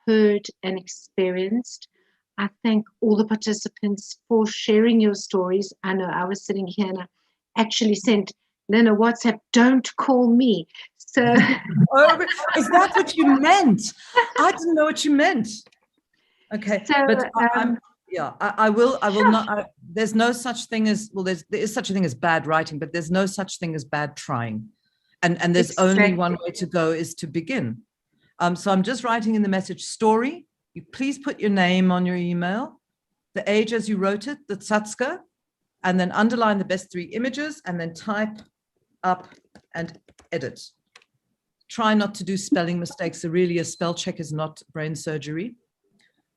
Speaker 2: heard and experienced. I thank all the participants for sharing your stories. I know I was sitting here and I actually sent Lynn a WhatsApp, don't call me. So
Speaker 1: oh, is that what you meant? I didn't know what you meant. Okay, so, but I will not. There's no such thing as, well, there is such a thing as bad writing, but there's no such thing as bad trying. And there's only one way to go, is to begin. So I'm just writing in the message story. You please put your name on your email, the age as you wrote it, the tsatska, and then underline the best 3 images, and then type up and edit. Try not to do spelling mistakes. Really, a spell check is not brain surgery.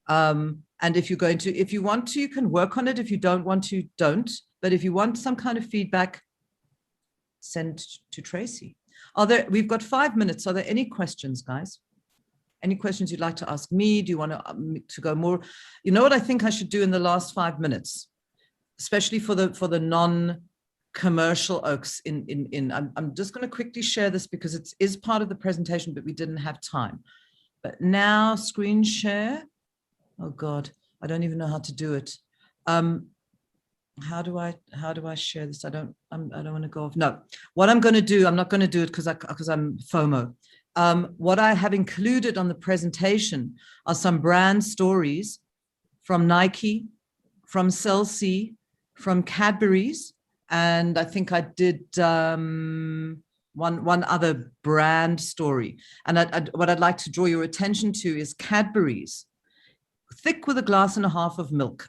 Speaker 1: And if you want to, you can work on it. If you don't want to, don't. But if you want some kind of feedback, send to Tracy. We've got 5 minutes. Are there any questions, guys? Any questions you'd like to ask me? Do you want to go more? You know what I think I should do in the last 5 minutes, especially for the non-commercial oaks. I'm just going to quickly share this because it is part of the presentation, but we didn't have time. But now screen share. Oh God, I don't even know how to do it. How do I share this? I don't want to go off. No, what I'm going to do, I'm not going to do it because I'm FOMO. What I have included on the presentation are some brand stories from Nike, from Cell C, from Cadbury's, and I think I did one other brand story. And what I'd like to draw your attention to is Cadbury's, thick with a glass and a half of milk.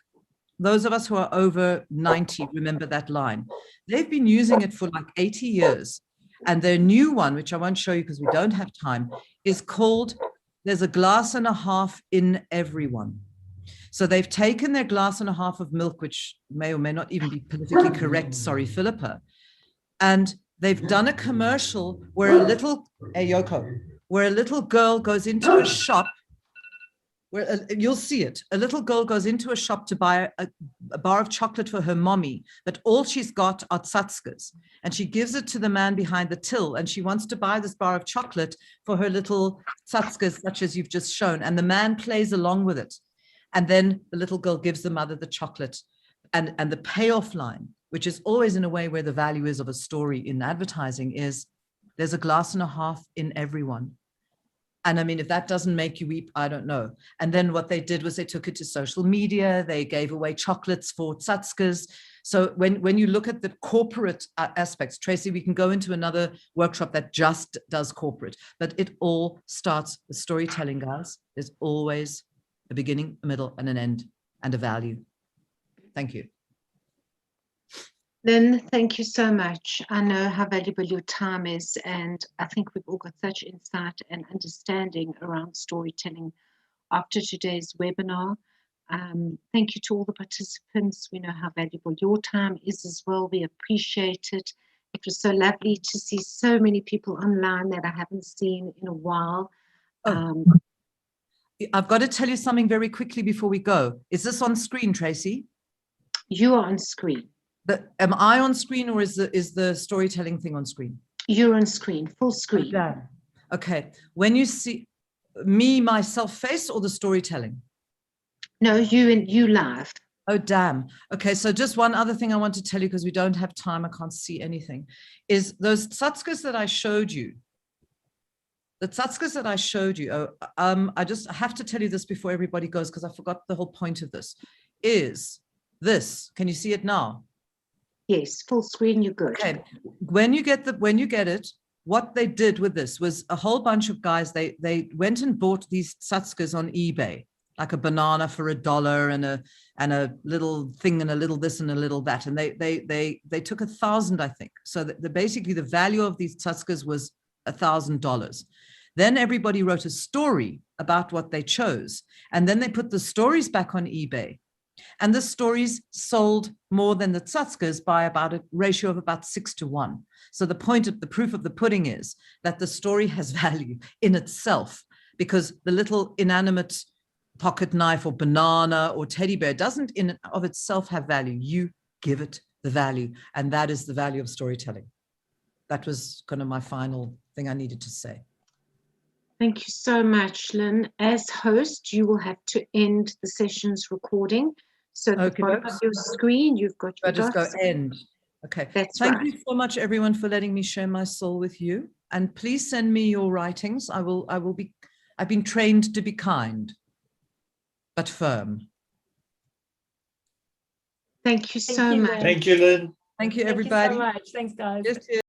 Speaker 1: Those of us who are over 90 remember that line. They've been using it for like 80 years. And their new one, which I won't show you because we don't have time, is called There's a Glass and a Half in Everyone. So they've taken their glass and a half of milk, which may or may not even be politically correct, sorry, Philippa, and they've done a commercial where a little girl goes into a shop, where you'll see it. A little girl goes into a shop to buy a bar of chocolate for her mommy, but all she's got are tsatskas. And she gives it to the man behind the till, and she wants to buy this bar of chocolate for her little tsatskas, such as you've just shown. And the man plays along with it. And then the little girl gives the mother the chocolate. And the payoff line, which is always in a way where the value is of a story in advertising, is there's a glass and a half in everyone. And I mean, if that doesn't make you weep, I don't know. And then what they did was they took it to social media. They gave away chocolates for tsatskas. So when you look at the corporate aspects, Tracy, we can go into another workshop that just does corporate, but it all starts with storytelling, guys. There's always a beginning, a middle, and an end, and a value. Thank you.
Speaker 2: Lynn, thank you so much. I know how valuable your time is, and I think we've all got such insight and understanding around storytelling after today's webinar. Thank you to all the participants. We know how valuable your time is as well. We appreciate it. It was so lovely to see so many people online that I haven't seen in a while.
Speaker 1: I've got to tell you something very quickly before we go. Is this on screen, Tracy?
Speaker 2: You are on screen.
Speaker 1: But am I on screen, or is the storytelling thing on screen?
Speaker 2: You're on screen, full screen.
Speaker 1: Oh, okay. When you see me, myself face, or the storytelling?
Speaker 2: No, you live.
Speaker 1: Oh, damn. Okay, so just one other thing I want to tell you, because we don't have time, I can't see anything, is those tsatskas that I showed you. The tsatskas that I showed you, I just have to tell you this before everybody goes, because I forgot the whole point of this, is this. Can you see it now?
Speaker 2: Yes, full screen, you're good.
Speaker 1: Okay, when you get it, what they did with this was a whole bunch of guys, they went and bought these tsatskas on eBay, like a banana for $1 and a little thing and a little this and a little that, and they took 1,000, I think. So basically the value of these tsatskas was $1,000. Then everybody wrote a story about what they chose, and then they put the stories back on eBay. And the stories sold more than the tsatskas by about a ratio of about 6-to-1. So the point of the proof of the pudding is that the story has value in itself, because the little inanimate pocket knife or banana or teddy bear doesn't in and of itself have value. You give it the value, and that is the value of storytelling. That was kind of my final thing I needed to say.
Speaker 2: Thank you so much, Lynn. As host, you will have to end the session's recording. So at the bottom of your screen, you've got your
Speaker 1: just go
Speaker 2: dots.
Speaker 1: end. Okay.
Speaker 2: That's
Speaker 1: Thank
Speaker 2: right.
Speaker 1: you so much, everyone, for letting me share my soul with you. And please send me your writings. I've been trained to be kind, but firm.
Speaker 2: Thank you so much.
Speaker 5: Thank you, Lynn.
Speaker 1: Thank you, everybody.
Speaker 6: Thank you so much. Thanks, guys.
Speaker 1: Yes, yes.